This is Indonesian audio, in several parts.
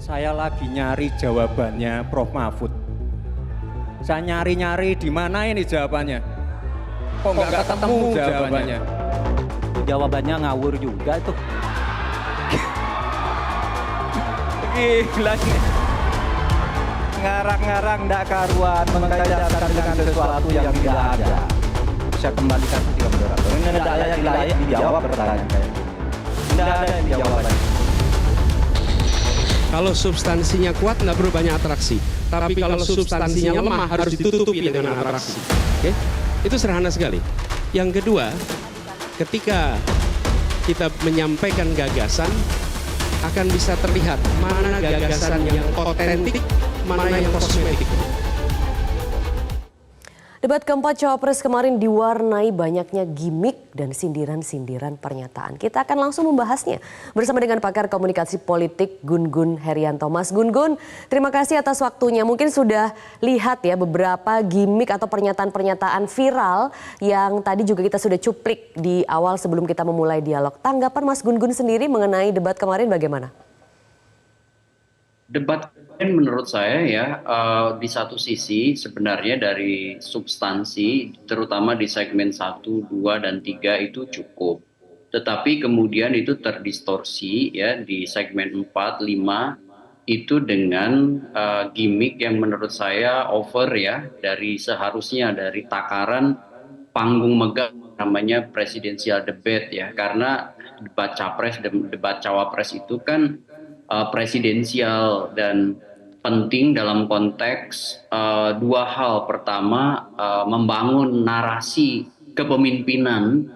Saya lagi nyari jawabannya Prof. Mahfud. Saya nyari-nyari di mana ini jawabannya. Kok nggak ketemu jawabannya? Jawabannya ngawur juga itu. Gila. Ngarang-ngarang ndak karuan, mengkaitkan dengan sesuatu yang tidak ada. Saya kembalikan ke moderator. Ini tidak layak dijawab pertanyaan kayak gitu. Tidak ada yang dijawab. Kalau substansinya kuat nggak perlu banyak atraksi. Tapi kalau substansinya lemah harus ditutupi dengan atraksi. Oke? Itu sederhana sekali. Yang kedua, ketika kita menyampaikan gagasan, akan bisa terlihat mana gagasan yang otentik, mana yang kosmetik. Debat keempat Cawapres kemarin diwarnai banyaknya gimmick dan sindiran-sindiran pernyataan. Kita akan langsung membahasnya bersama dengan pakar komunikasi politik Gun Gun Herianto. Mas Gun Gun, terima kasih atas waktunya. Mungkin sudah lihat ya beberapa gimmick atau pernyataan-pernyataan viral yang tadi juga kita sudah cuplik di awal sebelum kita memulai dialog. Tanggapan Mas Gun Gun sendiri mengenai debat kemarin bagaimana? Debat menurut saya ya di satu sisi sebenarnya dari substansi terutama di segmen 1, 2, dan 3 itu cukup. Tetapi kemudian itu terdistorsi ya di segmen 4, 5 itu dengan gimmick yang menurut saya over ya dari seharusnya dari takaran panggung megah namanya presidential debate ya, karena debat capres dan debat cawapres itu kan presidensial dan penting dalam konteks dua hal. Pertama, membangun narasi kepemimpinan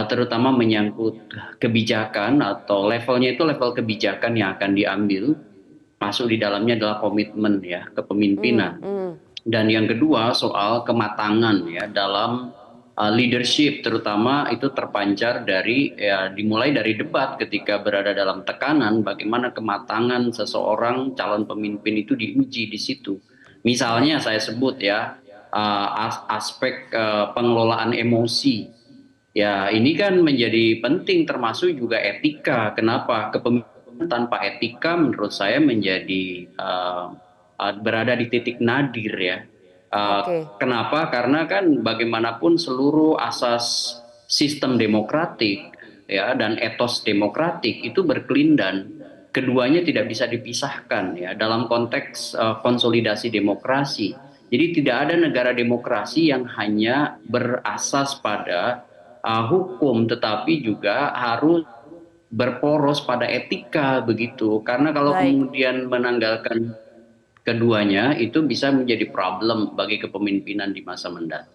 terutama menyangkut kebijakan atau levelnya itu level kebijakan yang akan diambil, masuk di dalamnya adalah komitmen ya kepemimpinan. Dan yang kedua soal kematangan ya dalam leadership, terutama itu terpancar dari ya dimulai dari debat ketika berada dalam tekanan, bagaimana kematangan seseorang calon pemimpin itu diuji di situ. Misalnya saya sebut ya aspek pengelolaan emosi. Ya ini kan menjadi penting termasuk juga etika. Kenapa? Kepemimpinan tanpa etika menurut saya menjadi berada di titik nadir ya. Kenapa? Karena kan bagaimanapun seluruh asas sistem demokratik ya dan etos demokratik itu berkelindan. Keduanya tidak bisa dipisahkan ya dalam konteks konsolidasi demokrasi. Jadi tidak ada negara demokrasi yang hanya berasas pada hukum, tetapi juga harus berporos pada etika begitu. Karena kalau kemudian menanggalkan keduanya itu bisa menjadi problem bagi kepemimpinan di masa mendatang.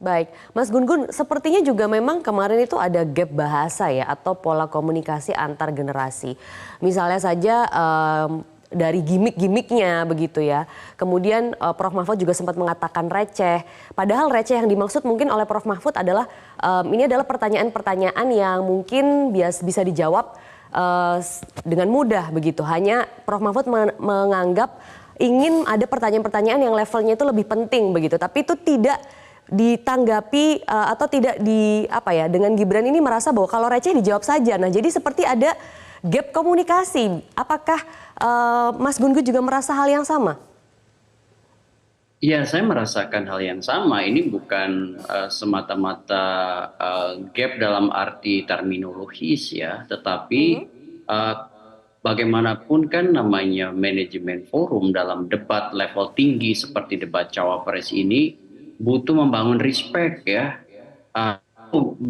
Baik, Mas Gun Gun, sepertinya juga memang kemarin itu ada gap bahasa ya atau pola komunikasi antar generasi. Misalnya saja dari gimmick-gimmicknya begitu ya. Kemudian Prof. Mahfud juga sempat mengatakan receh. Padahal receh yang dimaksud mungkin oleh Prof. Mahfud adalah ini adalah pertanyaan-pertanyaan yang mungkin bisa dijawab dengan mudah begitu. Hanya Prof. Mahfud menganggap ingin ada pertanyaan-pertanyaan yang levelnya itu lebih penting begitu, tapi itu tidak ditanggapi atau tidak di apa ya, dengan Gibran ini merasa bahwa kalau receh dijawab saja. Nah, jadi seperti ada gap komunikasi. Apakah Mas Gun Gun juga merasa hal yang sama? Iya, saya merasakan hal yang sama. Ini bukan semata-mata gap dalam arti terminologis ya, tetapi bagaimanapun kan namanya manajemen forum dalam debat level tinggi seperti debat cawapres ini butuh membangun respect ya.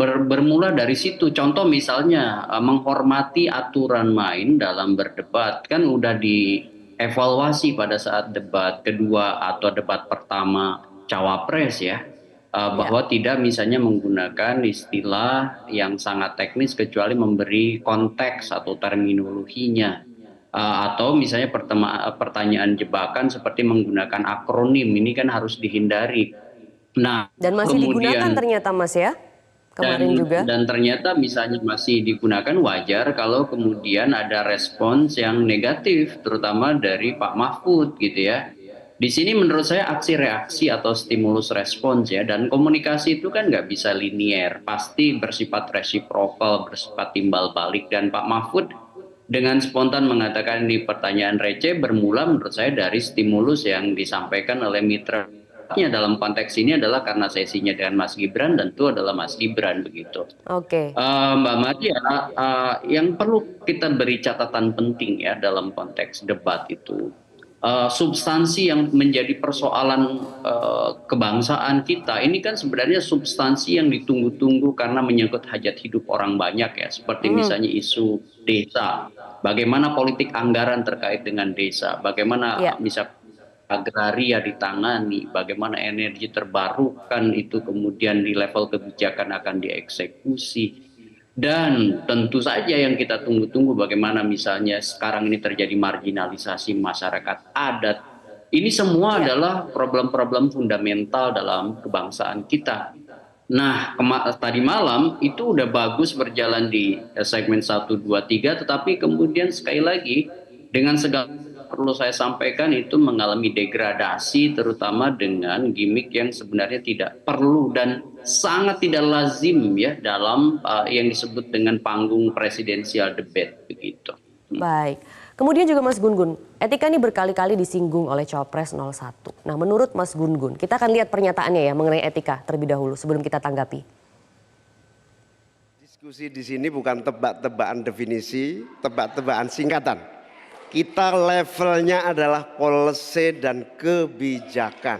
Bermula dari situ. Contoh misalnya menghormati aturan main dalam berdebat kan udah dievaluasi pada saat debat kedua atau debat pertama cawapres ya. Bahwa tidak misalnya menggunakan istilah yang sangat teknis kecuali memberi konteks atau terminologinya. Atau misalnya pertanyaan jebakan seperti menggunakan akronim, ini kan harus dihindari. Nah, dan masih digunakan ternyata Mas ya, kemarin juga. Dan ternyata misalnya masih digunakan, wajar kalau kemudian ada respons yang negatif, terutama dari Pak Mahfud gitu ya. Di sini menurut saya aksi reaksi atau stimulus respons ya, dan komunikasi itu kan nggak bisa linier, pasti bersifat resiprokal, bersifat timbal balik. Dan Pak Mahfud dengan spontan mengatakan ini pertanyaan receh bermula menurut saya dari stimulus yang disampaikan oleh mitra dalam konteks ini adalah karena sesinya dengan Mas Gibran, tentu adalah Mas Gibran begitu. Oke. Mbak Maria, yang perlu kita beri catatan penting ya dalam konteks debat itu, substansi yang menjadi persoalan kebangsaan kita ini kan sebenarnya substansi yang ditunggu-tunggu karena menyangkut hajat hidup orang banyak ya, seperti misalnya isu desa, bagaimana politik anggaran terkait dengan desa, bagaimana misal agraria ditangani, bagaimana energi terbarukan itu kemudian di level kebijakan akan dieksekusi. Dan tentu saja yang kita tunggu-tunggu bagaimana misalnya sekarang ini terjadi marginalisasi masyarakat adat. Ini semua adalah problem-problem fundamental dalam kebangsaan kita. Nah, tadi malam itu udah bagus berjalan di segmen 1, 2, 3, tetapi kemudian sekali lagi dengan segala perlu saya sampaikan itu mengalami degradasi terutama dengan gimmick yang sebenarnya tidak perlu dan sangat tidak lazim ya dalam yang disebut dengan panggung presidensial debate begitu. Baik. Kemudian juga Mas Gun-Gun, etika ini berkali-kali disinggung oleh Cawapres 01. Nah, menurut Mas Gun-Gun, kita akan lihat pernyataannya ya mengenai etika terlebih dahulu sebelum kita tanggapi. Diskusi di sini bukan tebak-tebakan definisi, tebak-tebakan singkatan. Kita levelnya adalah policy dan kebijakan.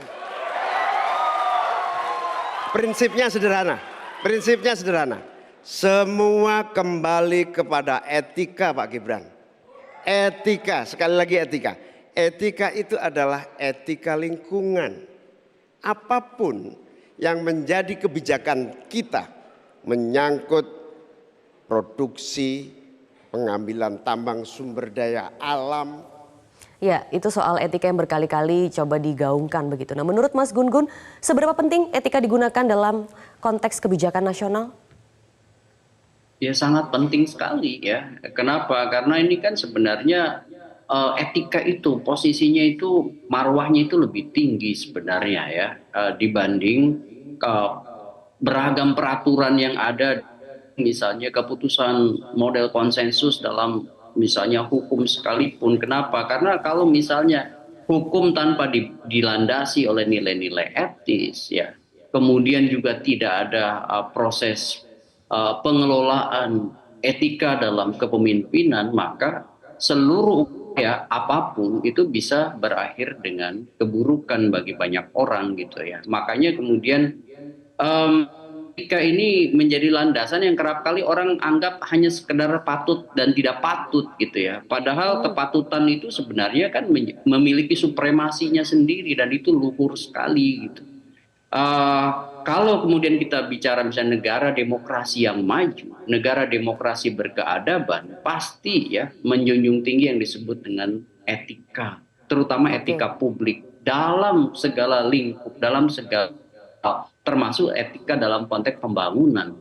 Prinsipnya sederhana. Semua kembali kepada etika Pak Gibran. Etika, sekali lagi etika. Etika itu adalah etika lingkungan. Apapun yang menjadi kebijakan kita menyangkut produksi, pengambilan tambang sumber daya alam. Ya, itu soal etika yang berkali-kali coba digaungkan begitu. Nah, menurut Mas Gun-Gun, seberapa penting etika digunakan dalam konteks kebijakan nasional? Ya sangat penting sekali ya. Kenapa? Karena ini kan sebenarnya etika itu posisinya itu marwahnya itu lebih tinggi sebenarnya ya dibanding beragam peraturan yang ada. Misalnya keputusan model konsensus dalam misalnya hukum sekalipun. Kenapa? Karena kalau misalnya hukum tanpa dilandasi oleh nilai-nilai etis ya, kemudian juga tidak ada proses pengelolaan etika dalam kepemimpinan, maka seluruh ya apapun itu bisa berakhir dengan keburukan bagi banyak orang gitu ya. Makanya kemudian etika ini menjadi landasan yang kerap kali orang anggap hanya sekedar patut dan tidak patut gitu ya. Padahal kepatutan itu sebenarnya kan memiliki supremasinya sendiri dan itu luhur sekali gitu. Kalau kemudian kita bicara misalnya negara demokrasi yang maju, negara demokrasi berkeadaban, pasti ya menjunjung tinggi yang disebut dengan etika, terutama etika publik dalam segala lingkup, dalam segala termasuk etika dalam konteks pembangunan.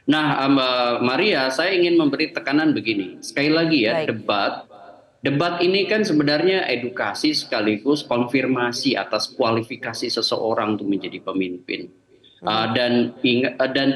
Nah, Mbak Maria, saya ingin memberi tekanan begini. Sekali lagi ya, debat ini kan sebenarnya edukasi sekaligus konfirmasi atas kualifikasi seseorang untuk menjadi pemimpin. Dan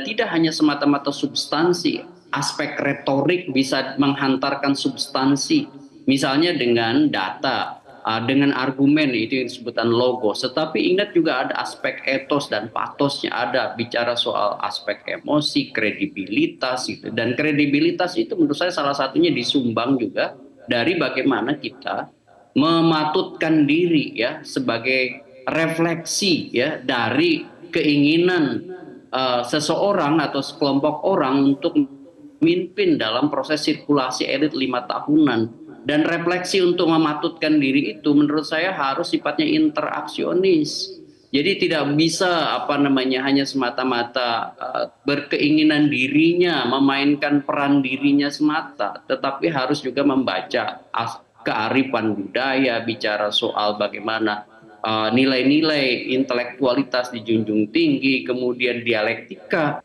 tidak hanya semata-mata substansi, aspek retorik bisa menghantarkan substansi. Misalnya dengan data, dengan argumen itu yang disebutkan logos, tetapi ingat juga ada aspek etos dan patosnya, ada bicara soal aspek emosi, kredibilitas gitu. Dan kredibilitas itu menurut saya salah satunya disumbang juga dari bagaimana kita mematutkan diri ya sebagai refleksi ya dari keinginan seseorang atau sekelompok orang untuk memimpin dalam proses sirkulasi elit 5 tahunan. Dan refleksi untuk mematutkan diri itu menurut saya harus sifatnya interaksionis. Jadi tidak bisa hanya semata-mata berkeinginan dirinya, memainkan peran dirinya semata, tetapi harus juga membaca kearifan budaya, bicara soal bagaimana nilai-nilai intelektualitas dijunjung tinggi, kemudian dialektika,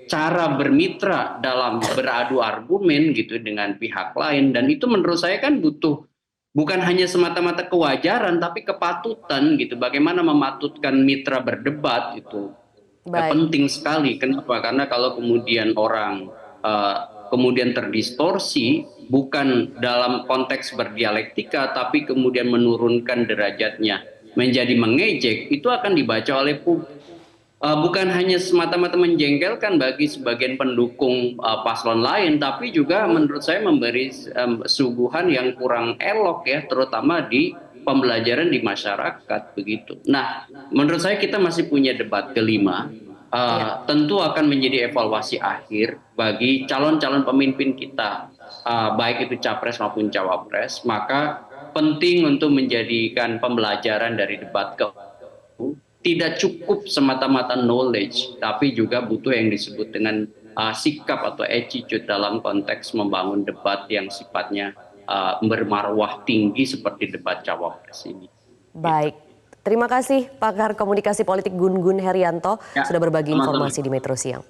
cara bermitra dalam beradu argumen gitu dengan pihak lain, dan itu menurut saya kan butuh bukan hanya semata-mata kewajaran tapi kepatutan gitu. Bagaimana mematutkan mitra berdebat itu penting sekali. Kenapa? Karena kalau kemudian orang kemudian terdistorsi, bukan dalam konteks berdialektika, tapi kemudian menurunkan derajatnya menjadi mengejek, itu akan dibaca oleh publik. Bukan hanya semata-mata menjengkelkan bagi sebagian pendukung paslon lain, tapi juga menurut saya memberi suguhan yang kurang elok ya, terutama di pembelajaran di masyarakat begitu. Nah, menurut saya kita masih punya debat kelima. Tentu akan menjadi evaluasi akhir bagi calon-calon pemimpin kita, baik itu capres maupun cawapres. Maka penting untuk menjadikan pembelajaran dari debat ke tidak cukup semata-mata knowledge, tapi juga butuh yang disebut dengan sikap atau attitude dalam konteks membangun debat yang sifatnya bermarwah tinggi seperti debat cawapres ini. Baik, terima kasih pakar komunikasi politik Gun Gun Herianto sudah berbagi sama-sama. informasi di Metro Siang.